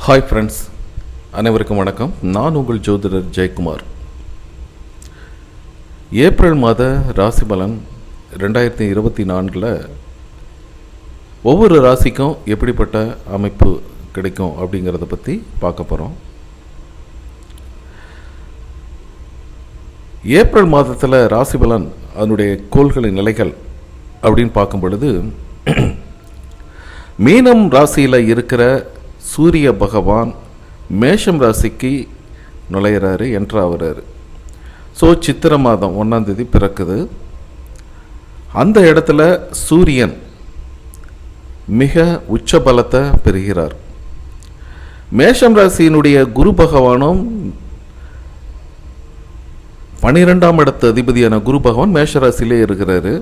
Hi friends, அனைவருக்கும் வணக்கம். நான் உங்கள் ஜோதிடர் ஜெயக்குமார். ஏப்ரல் மாத ராசி பலன் 2024 ஒவ்வொரு ராசிக்கும் எப்படிப்பட்ட அமைப்பு கிடைக்கும் அப்படிங்கிறத பற்றி பார்க்க போகிறோம். ஏப்ரல் மாதத்தில் ராசி பலன் அதனுடைய கோள்களின் நிலைகள் அப்படின்னு பார்க்கும் பொழுது மீனம் ராசியில் இருக்கிற சூரிய பகவான் மேஷம் ராசிக்கு நுழையிறாரு, என்ட்ராகிறாரு. ஸோ சித்திரை மாதம் 1ஆம் தேதி பிறக்குது. அந்த இடத்துல சூரியன் மிக உச்ச பலத்தை பெறுகிறார். மேஷம் ராசியினுடைய குரு பகவானும் 12ஆம் இடத்து அதிபதியான குரு பகவான் மேஷ ராசியிலே இருக்கிறாரு.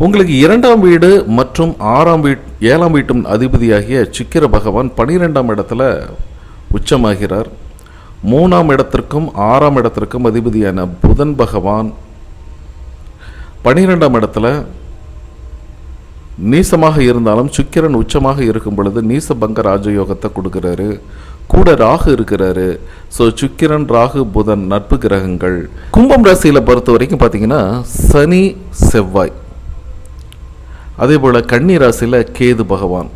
உங்களுக்கு 2ஆம் வீடு மற்றும் 7ஆம் வீட்டும் அதிபதியாகிய சுக்கிர பகவான் 12ஆம் இடத்துல உச்சமாகிறார். 3ஆம் இடத்திற்கும் 6ஆம் இடத்திற்கும் அதிபதியான புதன் பகவான் 12ஆம் இடத்துல நீசமாக இருந்தாலும் சுக்கிரன் உச்சமாக இருக்கும் பொழுது நீசபங்க ராஜயோகத்தை கொடுக்கிறாரு. கூட ராகு இருக்கிறாரு. ஸோ சுக்கிரன், ராகு, புதன் நட்பு கிரகங்கள். கும்பம் ராசியில் பொறுத்த வரைக்கும் பார்த்தீங்கன்னா சனி, செவ்வாய், அதே போல் கன்னி ராசியில் கேது பகவான்.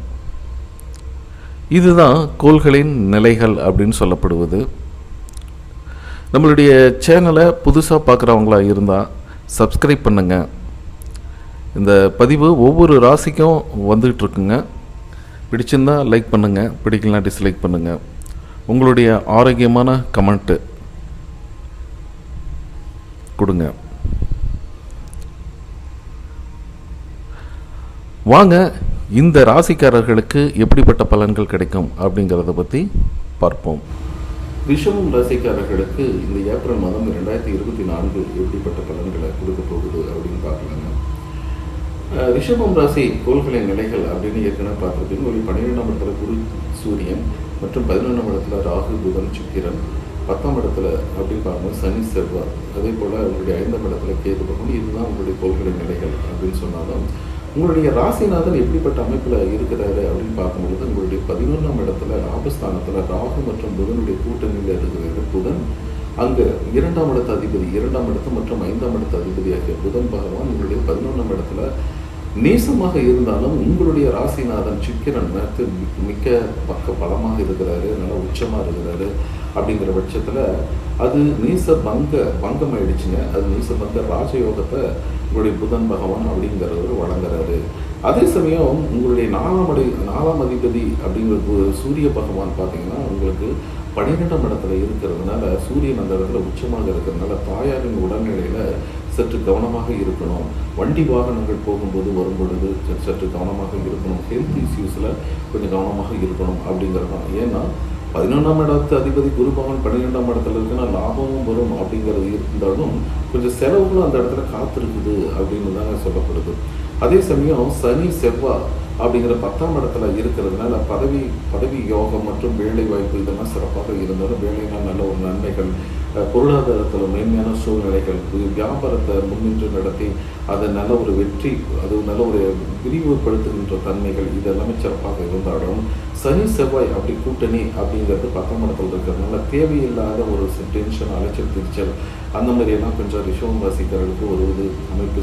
இதுதான் கோள்களின் நிலைகள் அப்படின்னு சொல்லப்படுவது. நம்மளுடைய சேனலை புதுசாக பார்க்குறவங்களா இருந்தால் சப்ஸ்கிரைப் பண்ணுங்கள். இந்த பதிவு ஒவ்வொரு ராசிக்கும் வந்துகிட்டு இருக்குங்க. பிடிச்சிருந்தா லைக் பண்ணுங்கள், பிடிக்கலாம் டிஸ்லைக் பண்ணுங்கள். உங்களுடைய ஆரோக்கியமான கமெண்ட்டு கொடுங்க. வாங்க இந்த ராசிக்காரர்களுக்கு எப்படிப்பட்ட பலன்கள் கிடைக்கும் அப்படிங்கிறத பற்றி பார்ப்போம். ரிஷபம் ராசிக்காரர்களுக்கு இந்த ஏப்ரல் மாதம் 2024 எப்படிப்பட்ட பலன்களை கொடுக்க போகுது அப்படின்னு பார்க்கலாங்க. ரிஷபம் ராசி கோள்களின் நிலைகள் அப்படின்னு ஏற்கனவே பார்த்துருப்பீங்க. ஒரு 12ஆம் இடத்துல குரு சூரியன் மற்றும் 11ஆம் இடத்துல ராகு, புதன், சுக்கிரன், 10ஆம் இடத்துல அப்படின்னு பார்க்கும்போது சனி, செவ்வாய், அதே போல் உங்களுடைய 5ஆம் இடத்துல கேது பகவான். இதுதான் உங்களுடைய கோள்களின் நிலைகள் அப்படின்னு சொன்னாலும் உங்களுடைய ராசிநாதன் எப்படிப்பட்ட அமைப்பில் இருக்கிறாரு அப்படின்னு பார்க்கும்பொழுது உங்களுடைய 11ஆம் இடத்துல லாபஸ்தானத்தில் ராகு மற்றும் புதனுடைய கூட்டணியில் இருக்கிற புதன் அங்கே 2ஆம் இடத்து அதிபதி, 2ஆம் இடத்து மற்றும் 5ஆம் இடத்து அதிபதியாகிய புதன் பகவான் உங்களுடைய 11ஆம் இடத்துல நேசமாக இருந்தாலும் உங்களுடைய ராசிநாதன் சுக்கிரன் மிக்க பக்க பலமாக இருக்கிறாரு, நல்லா உச்சமாக இருக்கிறாரு. அப்படிங்கிற பட்சத்தில் அது பங்கம் ஆயிடுச்சுங்க. அது நீசபங்க ராஜயோகத்தை உங்களுடைய புதன் பகவான் அப்படிங்கிறவர் வழங்குறாரு. அதே சமயம் உங்களுடைய 4ஆம் அதிபதி அப்படிங்கிற சூரிய பகவான் பார்த்தீங்கன்னா உங்களுக்கு 12ஆம் இடத்துல இருக்கிறதுனால சூரியன் அந்த இடத்துல உச்சமாக இருக்கிறதுனால தாயாரின் உடல்நிலையில் சற்று கவனமாக இருக்கணும். வண்டி வாகனங்கள் போகும்போது வரும்பொழுது சற்று கவனமாக இருக்கணும். ஹெல்த் இஷ்யூஸில் கொஞ்சம் கவனமாக இருக்கணும் அப்படிங்கிறது தான். ஏன்னா 11ஆம் இடத்து அதிபதி குரு பகவான் 12ஆம் இடத்துல இருக்குன்னா லாபமும் வரும் அப்படிங்கிறது இருந்தாலும் கொஞ்சம் செலவுகளும் அந்த இடத்துல காத்திருக்குது அப்படின்னு தாங்க சொல்லப்படுது. அதே சமயம் சனி, செவ்வாய் அப்படிங்கிற 10ஆம் இடத்துல இருக்கிறதுனால பதவி யோகம் மற்றும் வேலை வாய்ப்பு இதெல்லாம் சிறப்பாக இருந்தாலும் வேலையினால் நல்ல ஒரு நன்மைகள், பொருளாதாரத்தில் மேன்மையான சூழ்நிலைகள், வியாபாரத்தை முன்னின்று நடத்தி அதை நல்ல ஒரு வெற்றி, அது நல்ல ஒரு விரிவுபடுத்துகின்ற தன்மைகள் இதெல்லாமே சிறப்பாக இருந்தாலும் சனி, செவ்வாய் அப்படி கூட்டணி அப்படிங்கிறது 10ஆம் இடத்துல இருக்கிறதுனால தேவையில்லாத ஒரு டென்ஷன், அலைச்சல், திருச்சல் அந்த மாதிரியெல்லாம் கொஞ்சம் ரிஷபம் ராசிக்காரர்களுக்கு ஒரு அமைப்பு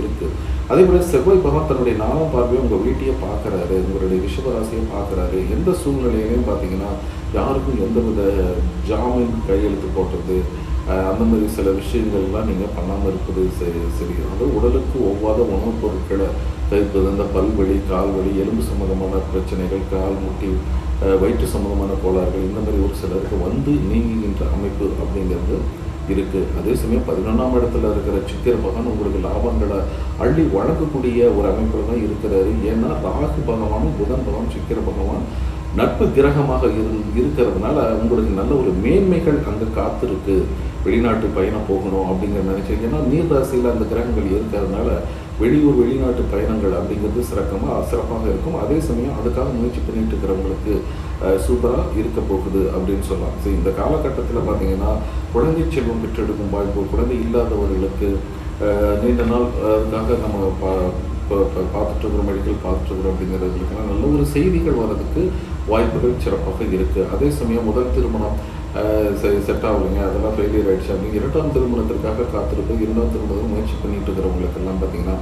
இருக்குது. அதே போல் செவ்வாய் பகவான் தன்னுடைய 4ஆம் பார்வையை உங்கள் வீட்டையே பார்க்குறாரு, உங்களுடைய ரிஷப ராசியை பார்க்குறாரு. எந்த சூழ்நிலையிலையும் பார்த்தீங்கன்னா யாருக்கும் எந்த வித ஜாமீன் கையெழுத்து போடுறது அந்த மாதிரி சில விஷயங்கள்லாம் நீங்கள் பண்ணாமல் இருப்பது சரி. அதாவது உடலுக்கு ஒவ்வாத உணவுப் பொருட்களை தவிர்ப்பது, அந்த பல்வலி, கால்வலி, எலும்பு சம்மந்தமான பிரச்சனைகள், கால் முட்டி, வயிற்று சம்மந்தமான கோளாறுகள் இந்த மாதிரி ஒரு சிலருக்கு வந்து நீங்குகின்ற அமைப்பு அப்படிங்கிறது இருக்குது. அதே சமயம் 11ஆம் இடத்துல இருக்கிற சுக்கிர பகவான் உங்களுக்கு லாபங்களை அள்ளி வழங்கக்கூடிய ஒரு அமைப்பில் தான் இருக்கிறாரு. ஏன்னா ராகு பகவானும் புதன் பகவான் சுக்கிர பகவான் நட்பு கிரகமாக இருக்கிறதுனால உங்களுக்கு நல்ல ஒரு மேன்மைகள் அங்கே காத்திருக்கு. வெளிநாட்டு பயணம் போகணும் அப்படிங்கிற நினைச்சீங்க. ஏன்னா நீர் ராசியில் அந்த கிரகங்கள் இருக்கிறதுனால வெளிநாட்டு பயணங்கள் அப்படிங்கிறது சிறப்பாக இருக்கும். அதே சமயம் அதுக்காக முயற்சி பண்ணிட்டு இருக்கிறவங்களுக்கு சூப்பராக இருக்க போகுது அப்படின்னு சொல்லலாம். ஸோ இந்த காலகட்டத்தில் பார்த்தீங்கன்னா குழந்தை செல்வம் பெற்றெடுக்கும் வாய்ப்பு, குழந்தை இல்லாதவர்களுக்கு நீண்ட நாள் அதுக்காக நம்ம இப்போ பார்த்துட்ருக்குறோம், மெடிக்கல் பார்த்துட்ருக்குறோம் அப்படிங்கிறதுக்கெல்லாம் நல்ல ஒரு செய்திகள் வர்றதுக்கு வாய்ப்புகள் சிறப்பாக இருக்குது. அதே சமயம் முதல் திருமணம் செட் ஆகலைங்க, அதெல்லாம் ஃபெயிலியர் ஆகிடுச்சு அப்படிங்க இரண்டாம் திருமணத்திற்காக காத்திருப்பு, இரண்டாம் திருமணம் முயற்சி பண்ணிட்டு இருக்கிறவங்களுக்கெல்லாம் பார்த்திங்கன்னா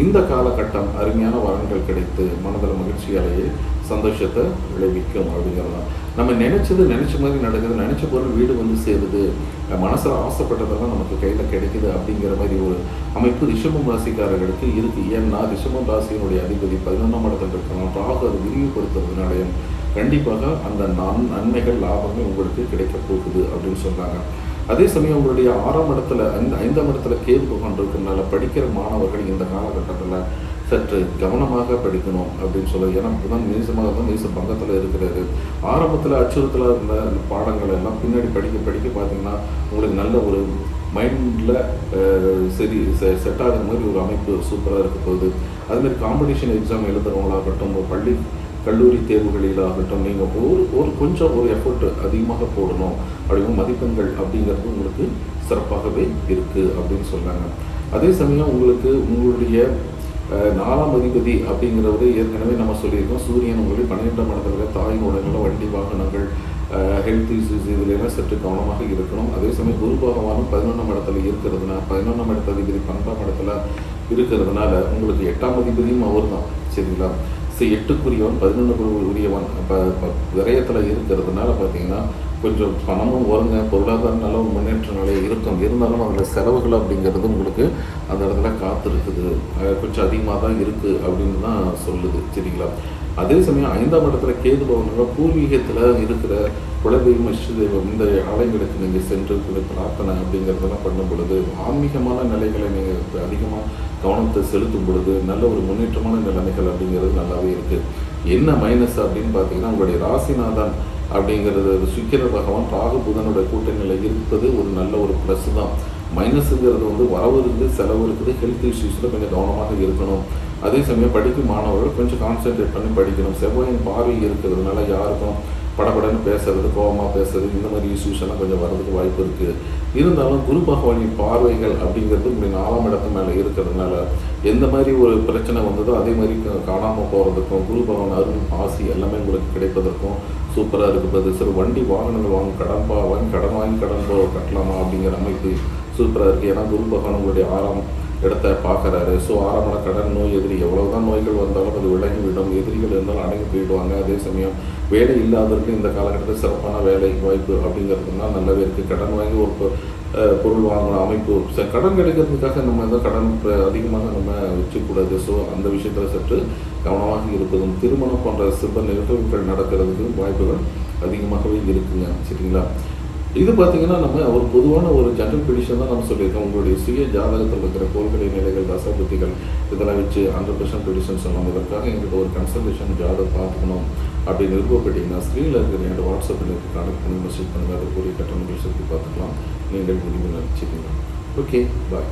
இந்த காலகட்டம் அருமையான வரன்கள் கிடைத்து மனதில் மகிழ்ச்சியாலேயே சந்தோஷத்தை விளைவிக்கும் அப்படிங்கிறது தான். நம்ம நினச்ச மாதிரி நடக்குது, நினச்ச பொருள் வீடு வந்து சேருது, மனசில் ஆசைப்பட்டதெல்லாம் நமக்கு கையில் கிடைக்குது அப்படிங்கிற மாதிரி ஒரு அமைப்பு ரிஷபம் ராசிக்காரர்களுக்கு இருக்குது. ஏன்னா ரிஷபம் ராசியினுடைய அதிபதி 11ஆம் இடத்துல இருக்கலாம், ராகு அதை விரிவுபடுத்துறதுனாலையும் கண்டிப்பாக அந்த நன்மைகள் லாபங்கள் உங்களுக்கு கிடைக்க போகுது அப்படின்னு சொல்கிறாங்க. அதே சமயம் உங்களுடைய 6ஆம் இடத்துல 5ஆம் இடத்துல கேது பகவான் இருக்கிறதுனால படிக்கிற மாணவர்கள் இந்த காலகட்டத்தில் சற்று கவனமாக படிக்கணும் அப்படின்னு சொல்லுது. ஏன்னா புதன் நீச பங்கத்தில் இருக்கிறாரு. ஆரம்பத்தில் அச்சுறுத்தலாக இருந்த பாடங்கள் எல்லாம் பின்னாடி படிக்க பார்த்தீங்கன்னா உங்களுக்கு நல்ல ஒரு மைண்டில் சரி செட் ஆகிற மாதிரி ஒரு அமைப்பு சூப்பராக இருக்க போகுது. அதுமாதிரி காம்படிஷன் எக்ஸாம் எழுதுறவங்களாகட்டும், பள்ளி கல்லூரி தேர்வுகளிலாகட்டும், நீங்கள் கொஞ்சம் ஒரு எஃபர்ட் அதிகமாக போடணும் அப்படிங்கிற மதிப்பெண்கள் அப்படிங்கிறது உங்களுக்கு சிறப்பாகவே இருக்குது அப்படின்னு சொல்கிறாங்க. அதே சமயம் உங்களுடைய 4ஆம் அதிபதி அப்படிங்கிறவரு ஏற்கனவே நம்ம சொல்லியிருக்கோம், சூரியன் உங்களுக்கு 12ஆம் இடத்துல தாயின் உடல்நலம், வண்டி வாகனங்கள், ஹெல்த் இஷ்யூஸ் இதுலாம் சற்று கவனமாக இருக்கணும். அதே சமயம் குரு பகவானும் 11ஆம் இடத்துல இருக்கிறதுனால 11ஆம் இடத்த அதிபதி 12ஆம் இடத்துல இருக்கிறதுனால உங்களுக்கு 8ஆம் அதிபதியும் அவர் தான், சரிங்களா? 8க்குரியவன் 11க்கு உரியவன் விரயத்தில் இருக்கிறதுனால பார்த்தீங்கன்னா கொஞ்சம் பணமும் வருங்க, பொருளாதார நல்ல முன்னேற்ற நிலை இருக்கும். இருந்தாலும் அதில் செலவுகள் அப்படிங்கிறது உங்களுக்கு அந்த இடத்துல காத்திருக்குது, கொஞ்சம் அதிகமாக தான் இருக்குது அப்படின்னு தான் சொல்லுது, சரிங்களா? அதே சமயம் 5ஆம் இடத்துல கேது பவனாக பூர்வீகத்தில் இருக்கிற குலதெய்வம், இஷ்ட தெய்வம் இந்த ஆலயங்களுக்கு நீங்கள் சென்று பிரார்த்தனை அப்படிங்கிறதெல்லாம் பண்ணும் பொழுது ஆன்மீகமான நிலைகளை நீங்கள் அதிகமாக கவனத்தை செலுத்தும் பொழுது நல்ல ஒரு முன்னேற்றமான நிலைமைகள் அப்படிங்கிறது நல்லாவே இருக்குது. என்ன மைனஸ் அப்படின்னு பார்த்தீங்கன்னா உங்களுடைய ராசிநாதன் அப்படிங்கிறது சுக்கிர பகவான் ராகு புதனுடைய கூட்டணியில் இருப்பது ஒரு நல்ல ஒரு ப்ளஸ் தான். மைனஸுங்கிறது வந்து வரவு இருக்குது, செலவு இருக்குது, ஹெல்த் இஷ்யூஸில் கொஞ்சம் கவனமாக இருக்கணும். அதே சமயம் படிக்கும் மாணவர்கள் கொஞ்சம் கான்சென்ட்ரேட் பண்ணி படிக்கணும். செவ்வாயின் பார்வை இருக்கிறதுனால யாருக்கும் படப்படன்னு பேசுறது, கோபமாக பேசுறது, இந்த மாதிரி இஷ்யூஸ் எல்லாம் கொஞ்சம் வரதுக்கு வாய்ப்பு இருக்குது. இருந்தாலும் குரு பகவானின் பார்வைகள் அப்படிங்கிறது உங்களுடைய 4ஆம் இடத்து மேலே இருக்கிறதுனால எந்த மாதிரி ஒரு பிரச்சனை வந்ததோ அதே மாதிரி காணாமல் போகிறதுக்கும் குரு பகவான் அருள் ஆசி எல்லாமே உங்களுக்கு கிடைப்பதற்கும் சூப்பராக இருக்குது. சில வண்டி வாகனங்கள் கடன் வாங்கி கட்டலாமா அப்படிங்கிற அமைப்பு சூப்பராக இருக்குது. ஏன்னா குரு பகவான் உங்களுடைய 6ஆம் இடத்தை பார்க்குறாரு. ஸோ 6ஆம் இடம் கடன், நோய், எதிரி எவ்வளவுதான் நோய்கள் வந்தாலும் அது விலகிவிடும், எதிரிகள் இருந்தாலும் அடங்கி போயிடுவாங்க. அதே சமயம் வேலை இல்லாதவர்கள் இந்த காலகட்டத்தில் சிறப்பான வேலை வாய்ப்பு அப்படிங்கிறதுனா நல்லாவே இருக்குது. கடன் வாங்கி ஒரு பொருள் வாங்கின அமைப்பு, கடன் கிடைக்கிறதுக்காக நம்ம எந்த கடன் அதிகமாக நம்ம வச்சுக்கூடாது. ஸோ அந்த விஷயத்தில் சற்று கவனமாக இருப்பதும், திருமணம் போன்ற சிற்ப நிகழ்வுகள் நடக்கிறதுக்கு வாய்ப்புகள் அதிகமாகவே இருக்குங்க, சரிங்களா? இது பார்த்தீங்கன்னா நம்ம ஒரு பொதுவான ஒரு ஜென்ரல் ப்ரெடிக்ஷன் தான் நம்ம சொல்லியிருக்கோம். உங்களுடைய சுய ஜாதகத்தில் இருக்கிற கோள்களை, நிலைகள், தசாபுத்திகள் இதெல்லாம் வச்சு 100% ப்ரெடிக்ஷன் சொல்லலாம். இதற்காக எங்கிட்ட ஒரு கன்சல்டேஷன் ஜாதகம் பார்த்துக்கணும் அப்படின்னு விருப்பப்பட்டீங்கன்னா ஸ்க்ரீனில் இருக்கிற என்னோட வாட்ஸ்அப்பில் கான்டக்ட் பண்ணி மெசேஜ் பண்ணுங்கள். அதுக்குரிய கட்டணங்கள் சுற்றி பார்த்துக்கலாம். நீங்கள் முடிவு நினச்சிக்கலாம். ஓகே, பாய்.